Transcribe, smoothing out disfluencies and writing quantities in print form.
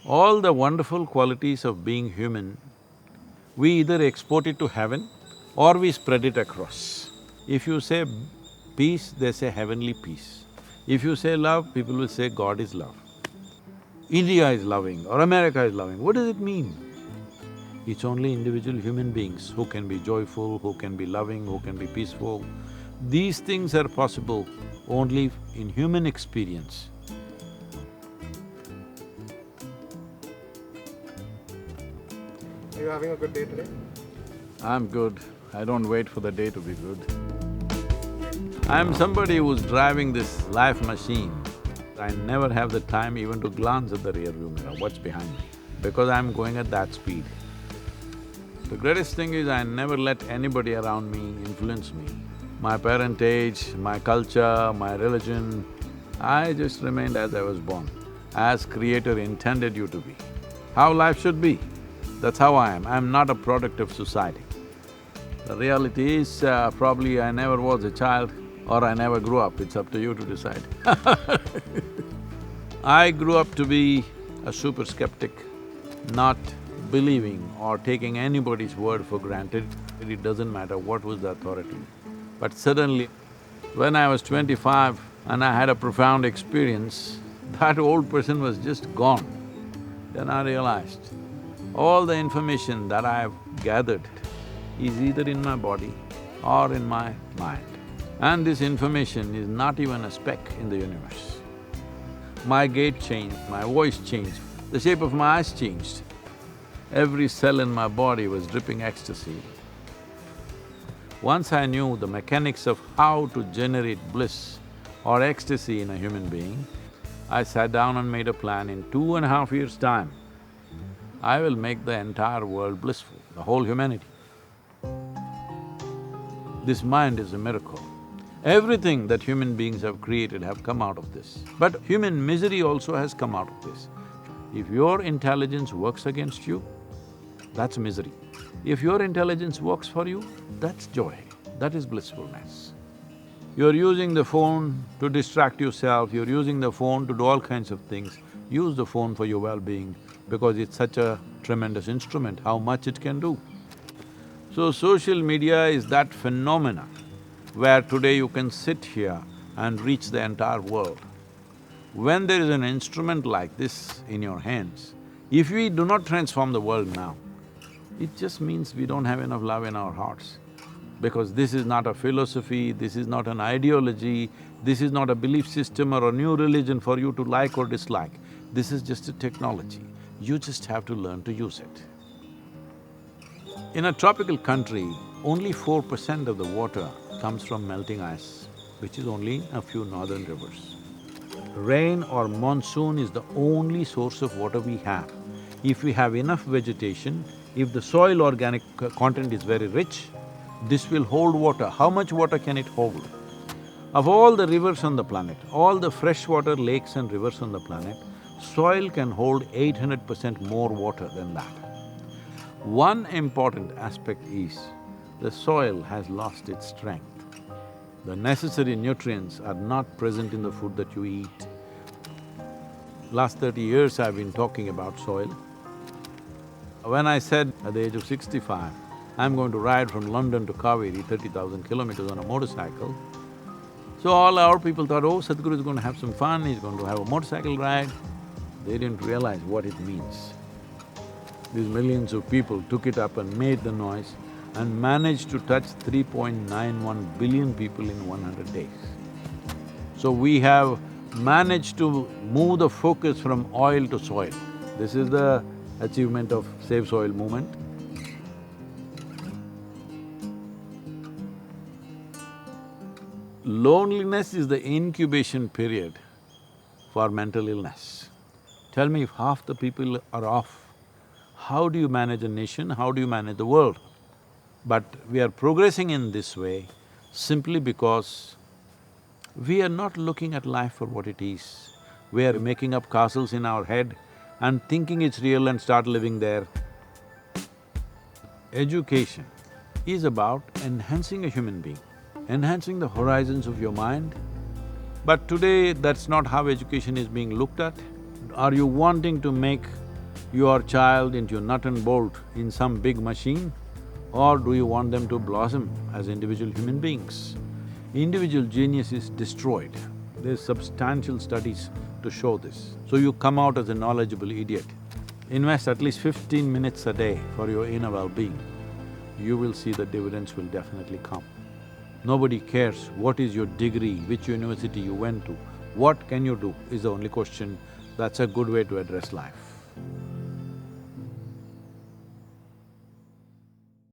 All the wonderful qualities of being human, we either export it to heaven or we spread it across. If you say peace, they say heavenly peace. If you say love, people will say God is love. India is loving or America is loving, what does it mean? It's only individual human beings who can be joyful, who can be loving, who can be peaceful. These things are possible only in human experience. Are you having a good day today? I'm good. I don't wait for the day to be good. I'm somebody who's driving this life machine. I never have the time even to glance at the rear view mirror, what's behind me, because I'm going at that speed. The greatest thing is I never let anybody around me influence me. My parentage, my culture, my religion, I just remained as I was born, as Creator intended you to be. How life should be, that's how I am. I'm not a product of society. The reality is, probably I never was a child or I never grew up, it's up to you to decide. I grew up to be a super skeptic, not believing or taking anybody's word for granted. It doesn't matter what was the authority. But suddenly, when I was 25 and I had a profound experience, that old person was just gone. Then I realized, all the information that I have gathered is either in my body or in my mind. And this information is not even a speck in the universe. My gait changed, my voice changed, the shape of my eyes changed. Every cell in my body was dripping ecstasy. Once I knew the mechanics of how to generate bliss or ecstasy in a human being, I sat down and made a plan. In 2.5 years' time, I will make the entire world blissful, the whole humanity. This mind is a miracle. Everything that human beings have created have come out of this. But human misery also has come out of this. If your intelligence works against you, that's misery. If your intelligence works for you, that's joy, that is blissfulness. You're using the phone to distract yourself, you're using the phone to do all kinds of things. Use the phone for your well-being because it's such a tremendous instrument, how much it can do. So social media is that phenomena where today you can sit here and reach the entire world. When there is an instrument like this in your hands, if we do not transform the world now, it just means we don't have enough love in our hearts. Because this is not a philosophy, this is not an ideology, this is not a belief system or a new religion for you to like or dislike. This is just a technology. You just have to learn to use it. In a tropical country, only 4% of the water comes from melting ice, which is only a few northern rivers. Rain or monsoon is the only source of water we have. If we have enough vegetation, if the soil organic content is very rich, this will hold water. How much water can it hold? Of all the rivers on the planet, all the freshwater lakes and rivers on the planet, soil can hold 800% more water than that. One important aspect is, the soil has lost its strength. The necessary nutrients are not present in the food that you eat. Last 30 years I've been talking about soil. When I said at the age of 65, I'm going to ride from London to Kaveri, 30,000 kilometers on a motorcycle, so all our people thought, oh, Sadhguru is going to have some fun, he's going to have a motorcycle ride. They didn't realize what it means. These millions of people took it up and made the noise and managed to touch 3.91 billion people in 100 days. So we have managed to move the focus from oil to soil. This is the achievement of Save Soil movement. Loneliness is the incubation period for mental illness. Tell me, if half the people are off, how do you manage a nation, how do you manage the world? But we are progressing in this way simply because we are not looking at life for what it is. We are making up castles in our head and thinking it's real and start living there. Education is about enhancing a human being, enhancing the horizons of your mind. But today, that's not how education is being looked at. Are you wanting to make your child into nut and bolt in some big machine, or do you want them to blossom as individual human beings? Individual genius is destroyed. There's substantial studies to show this. So you come out as a knowledgeable idiot. Invest at least 15 minutes a day for your inner well-being. You will see the dividends will definitely come. Nobody cares what is your degree, which university you went to, what can you do is the only question. That's a good way to address life.